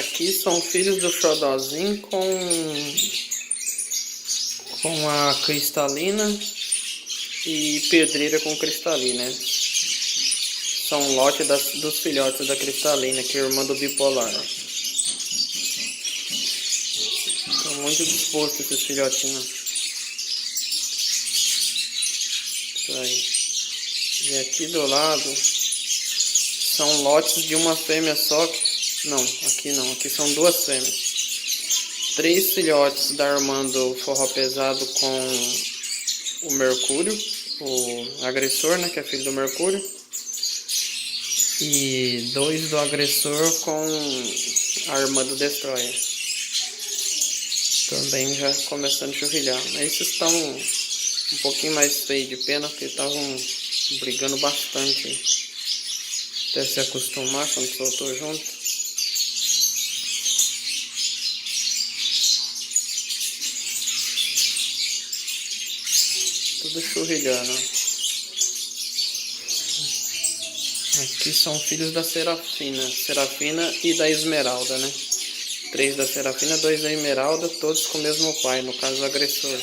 Aqui são filhos do Xodózinho com a cristalina e pedreira com cristalina, né? São um lote dos filhotes da cristalina, que é a irmã do bipolar. Estão muito dispostos esses filhotinhos. Isso aí. E aqui do lado são lotes de uma fêmea só. Não, aqui são duas fêmeas. 3 filhotes da irmã do forró pesado com o Mercúrio, o agressor, né, que é filho do Mercúrio. E 2 do agressor com a irmã do Destroyer. Também já começando a churrilhar. Esses estão um pouquinho mais feios de pena, porque estavam brigando bastante. Até se acostumar quando soltou junto. Tudo churrilhando. Aqui são filhos da Serafina e da Esmeralda, né? 3 da Serafina, 2 da Esmeralda, todos com o mesmo pai, no caso o agressor.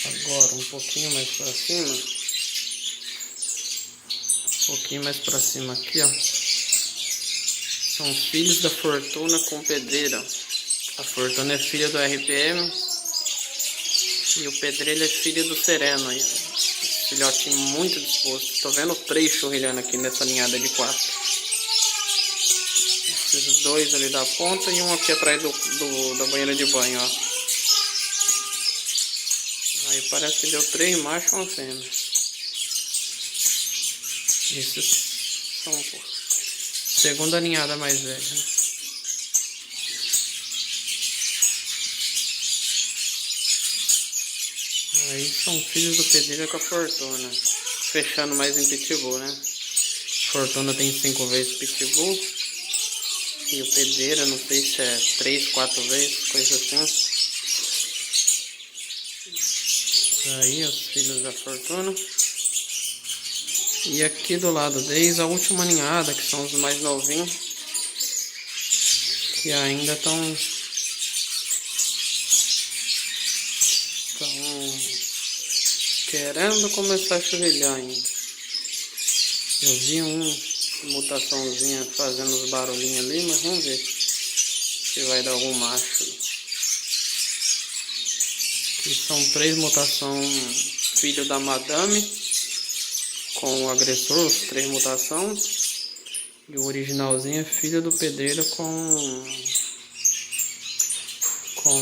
Agora um pouquinho mais pra cima. Um pouquinho mais pra cima aqui, ó. São filhos da Fortuna com pedreira. A Fortuna é filha do RPM. E o pedreiro é filho do Sereno. Filhotinho muito disposto. Tô vendo 3 churrilhando aqui nessa ninhada de 4. Esses 2 ali da ponta e um aqui atrás da banheira de banho, ó. Aí parece que deu 3 machos e uma fêmea. Esses são segunda ninhada mais velha, né? Aí são filhos do pedreiro com a Fortuna. Fechando mais em Pitbull, né? Fortuna tem 5 vezes Pitbull. E o pedreiro, não sei se é 3, 4 vezes, coisa assim. Aí os filhos da Fortuna. E aqui do lado deles a última ninhada, que são os mais novinhos. Que ainda estão querendo começar a churrilhar ainda. Eu vi mutaçãozinha fazendo os barulhinhos ali, mas vamos ver se vai dar algum macho. Aqui são 3 mutações filho da Madame com o agressor, os 3 mutações. E o originalzinho é filho do pedreiro com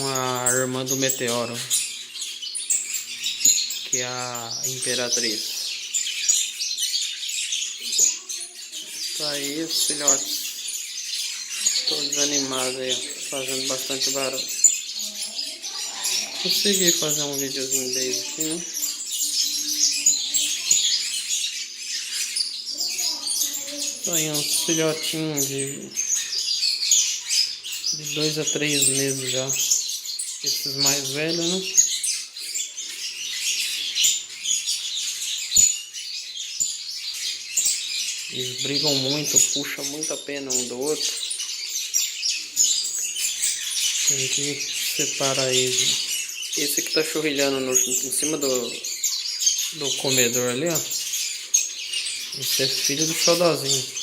a irmã do Meteoro, que é a Imperatriz. Tá aí os filhotes, todos animados aí, fazendo bastante barulho. Consegui fazer um videozinho deles aqui, né? Tá aí uns filhotinhos de 2 a 3 meses já. Esses mais velhos, né? Eles brigam muito, puxam muita pena um do outro. Tem que separar eles. Esse que tá churrilhando em cima do comedor ali, ó. Esse é filho do Xodózinho.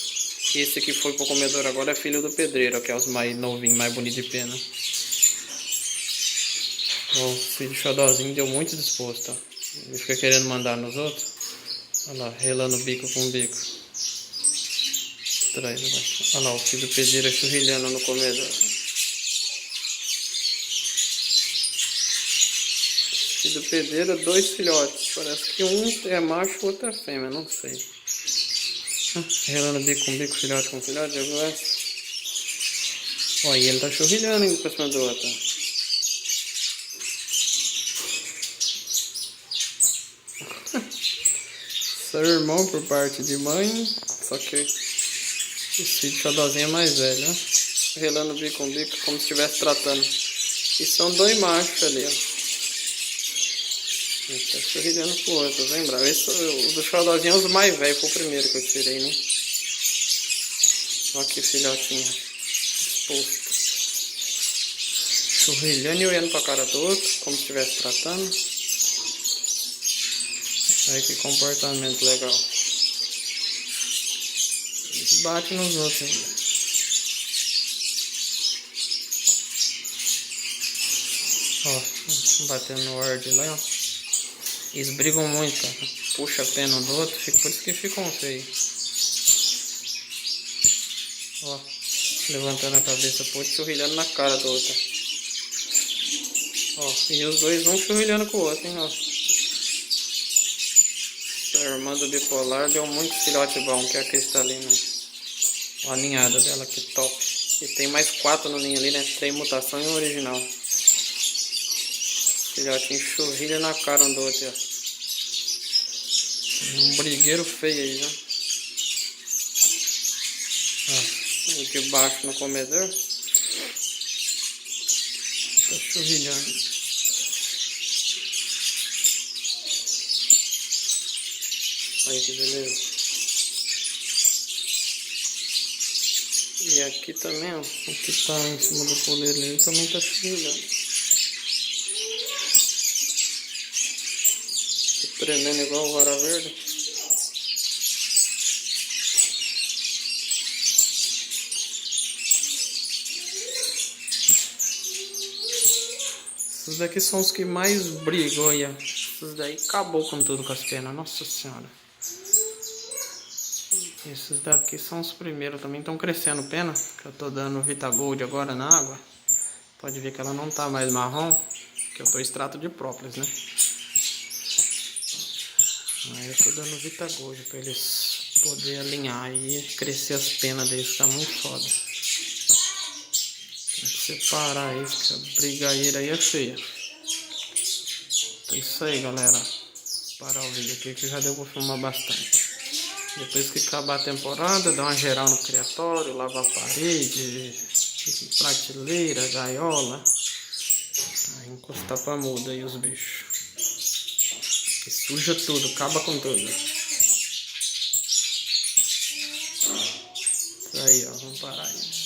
Esse que foi pro comedor agora é filho do pedreiro, que é os mais novinhos, mais bonitos de pena. O filho do Xodózinho deu muito disposto, ó. Ele fica querendo mandar nos outros. Olha lá, relando o bico com o bico. Olha lá, o filho do pedreiro churrilhando no comedor. Filho do pedreiro, 2 filhotes. Parece que um é macho e o outro é fêmea, não sei. Relando bico com bico, filhote com filhote, já viu essa? Ó, e ele tá churrilhando indo pra cima do outro. Seu irmão por parte de mãe, só que esse filho de Xodózinho é mais velho, né? Relando bico com bico, como se estivesse tratando. E são 2 machos ali, ó. Ele tá churrilhando pro outro, lembra? Esse, o do xodózinho é os mais velhos, foi o primeiro que eu tirei, né? Olha que filhotinho exposto. Churrilhando e olhando pra cara do outro, como se estivesse tratando. Olha que comportamento legal. Eles batem nos outros ainda. Ó, batendo no word lá, ó. Eles brigam muito, cara. Puxa a pena um do outro, por isso que ficam feios. Ó, levantando a cabeça pro outro, churrilhando na cara do outro. Ó, e os dois um churrilhando com o outro, hein, ó. A irmã do bipolar deu muito filhote bom, que é a cristalina. Ó, a ninhada dela, que top. E tem mais 4 no ninho ali, né? 3 mutação e um original. Filhotinho churrilha na cara um do outro, ó. Um brigueiro feio aí, né? Ó, de baixo no comedor. Tá churrilhando. Aí que beleza. E aqui também, ó. Aqui tá em cima do poleiro, ele também tá churrilhando. Tremendo igual o vara verde. Esses daqui são os que mais brigam aí, ó. Esses daí acabou com tudo com as penas, nossa senhora. Esses daqui são os primeiros, também estão crescendo pena. Que eu tô dando Vita Gold agora na água. Pode ver que ela não tá mais marrom, que eu tô extrato de própolis, né? Aí eu tô dando Vita Gold pra eles poderem alinhar e crescer as penas deles, tá muito foda. Tem que separar isso, que a brigadeira aí é feia. Então é isso aí, galera. Vou parar o vídeo aqui que já deu pra filmar bastante. Depois que acabar a temporada, dá uma geral no criatório, lavar a parede, prateleira, gaiola. Aí encostar pra muda aí os bichos. Que suja tudo, acaba com tudo. Isso aí, ó, vamos parar aí.